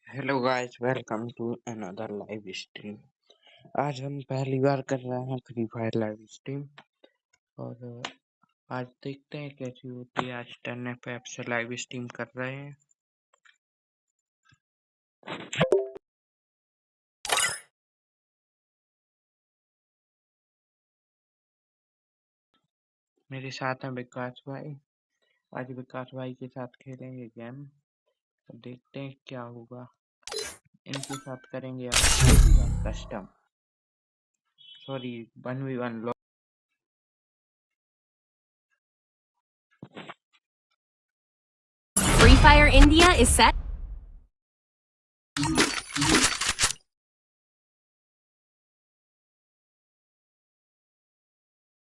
Hello guys, welcome to another live stream. आज हम पहली बार कर रहे हैं फ्री फायर लाइव स्ट्रीम और आज देखते हैं कैसी होती है। आज 10 FF से लाइव स्ट्रीम कर रहे हैं। मेरे साथ हैं विकास भाई। आज विकास भाई के साथ खेलेंगे गेम, तो देखते हैं क्या होगा। इनके साथ करेंगे आज custom, sorry 1v1 low. Free Fire India is set.